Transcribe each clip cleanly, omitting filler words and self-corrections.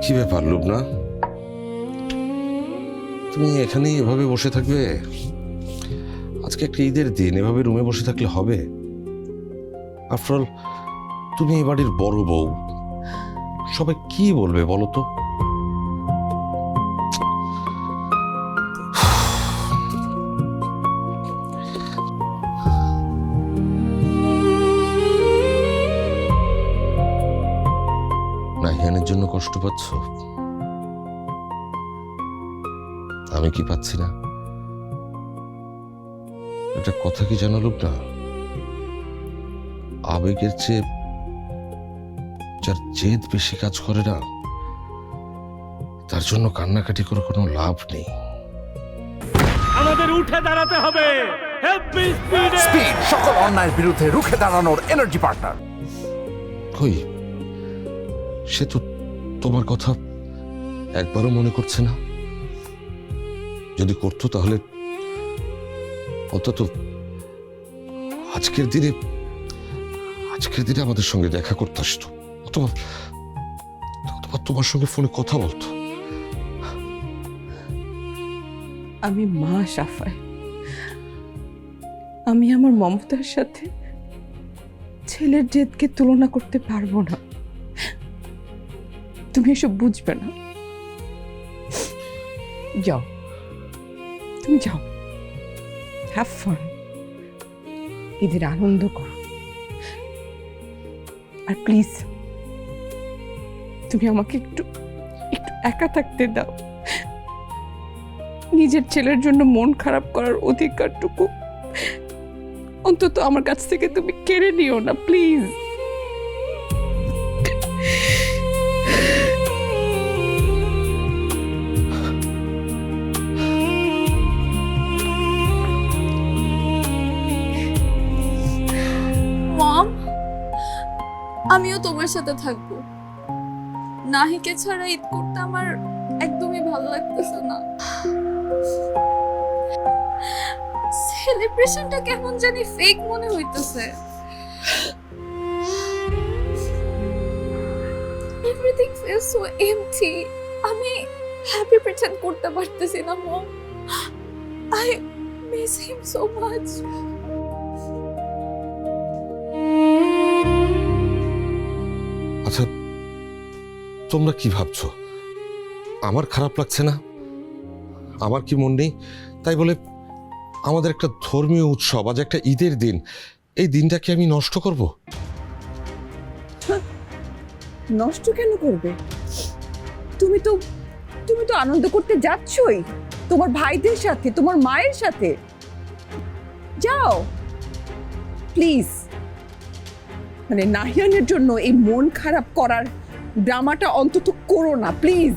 কি ব্যাপার লুবনা, তুমি এখানেই এভাবে বসে থাকবে? আজকে একটা ঈদের দিন, এভাবে রুমে বসে থাকলে হবে? আফটার অল তুমি এই বাড়ির বড় বউ, সবাই কি বলবে বলো তো? নাহিয়ানের জন্য কষ্ট পাচ্ছ? আমি কি পাচ্ছি না? একটা কথা কি জানো লুবনা, আবেগের চেয়ে যার জেদ বেশি কাজ করে না, তার জন্য কান্নাকাটি করে কোনো লাভ নেই। আমাদের উঠে দাঁড়াতে হবে। স্পিড, সকল অন্যায়ের বিরুদ্ধে রুখে দাঁড়ানোর এনার্জি পার্টনার। কই, সে তো তোমার কথা একবারও মনে করছে না। যদি করতো তাহলে অন্তত আজকের দিনে আমাদের সঙ্গে দেখা করতে আসতো, অথবা তোমার সঙ্গে ফোনে কথা বলতো। আমি মা সাফায়, আমি আমার মমতার সাথে ছেলের জেদকে তুলনা করতে পারবো না। তুমি এসব বুঝবে না। যাও, তুমি যাও, হ্যাভ ফান, ঈদের আনন্দ করো। আর প্লিজ তুমি আমাকে একটু একটু একা থাকতে দাও। নিজের ছেলের জন্য মন খারাপ করার অধিকারটুকু অন্তত আমার কাছ থেকে তুমি কেড়ে নিও না, প্লিজ। মম, আমিও তোমার সাথে থাকবো। নাহিকে ছাড়া ঈদ করতে আমার একদমই ভালো লাগতেছে না। সেলিব্রেশনটা কেমন জানি ফেক মনে হইতেছে। Everything feels so empty. আমি হ্যাপি প্রিটেন্ড করতে পারতেছি না mom. I miss him so much. আচ্ছা, তোমরা কি ভাবছো? আমার খারাপ লাগছে না? আমার কি মন নেই তাই বলে আমাদের একটা ধর্মীয় উৎসব, আজ একটা ঈদের দিন, এই দিনটাকে আমি নষ্ট করব? নষ্ট কেন করবে? তুমি তো আনন্দ করতে যাচ্ছই তোমার ভাইদের সাথে, তোমার মায়ের সাথে। যাও প্লিজ। মানে নাহিয়ানের জন্য এই মন খারাপ করার ড্রামাটা অন্তত করো না, প্লিজ।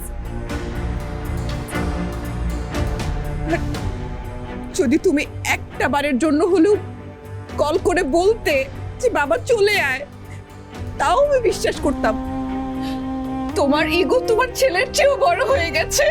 যদি তুমি একটা বারের জন্য হলেও কল করে বলতে যে বাবা চলে আয়, তাও আমি বিশ্বাস করতাম। তোমার ইগো তোমার ছেলের চেয়েও বড় হয়ে গেছে।